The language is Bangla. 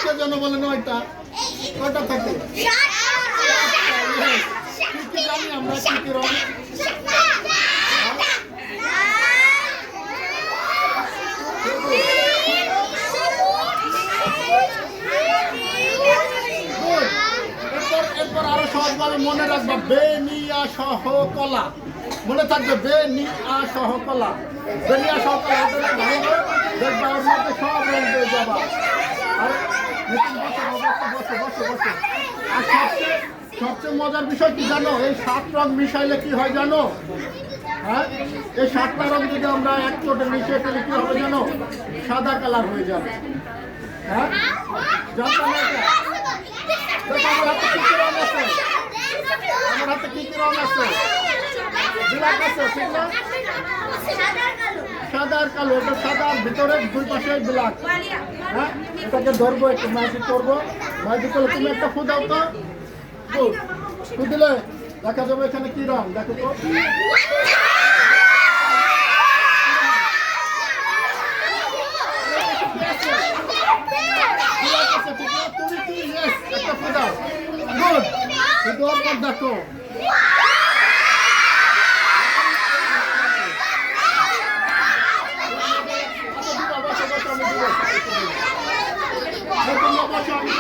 কে যেন বলে নয়টা, কয়টা থাকে? কি জানি আমরা কি কি রং? এরপর আরো সহজভাবে মনে রাখবা, বেনিয়া সহ কলা, মনে থাকবে বেনিয়া সহ কলা, বেনিয়া সহ কলা দেখবা ওর মধ্যে সব রং পেয়ে যাবা। আর আর সবচেয়ে মজার বিষয় কি জানো? এই 7 রং মিশাইলে কি হয় জানো? হ্যাঁ, এই 7টা রং যদি আমরা এক চোটে মিশিয়ে ফেলি কি হবে জানো? সাদা কালার হয়ে যাবে। হ্যাঁ, জানতাম না এটা? আমার হাতে কি কি রং আছে? আমার হাতে কি কি রং আছে? ব্ল্যাক আছে, ঠিক না? সাদা আর কালো, এটা সাদার ভিতরে দুই পাশে ব্ল্যাক। হ্যাঁ, এটাকে ধরবো, একটু ম্যাজিক করবো। ম্যাজিক করলে তুমি একটা ফু দাও তো, ফু দিলে দেখা যাবে এখানে কি রং, দেখো তো। একটা ফু দাও, গুড। কিন্তু আপনার দেখো আমি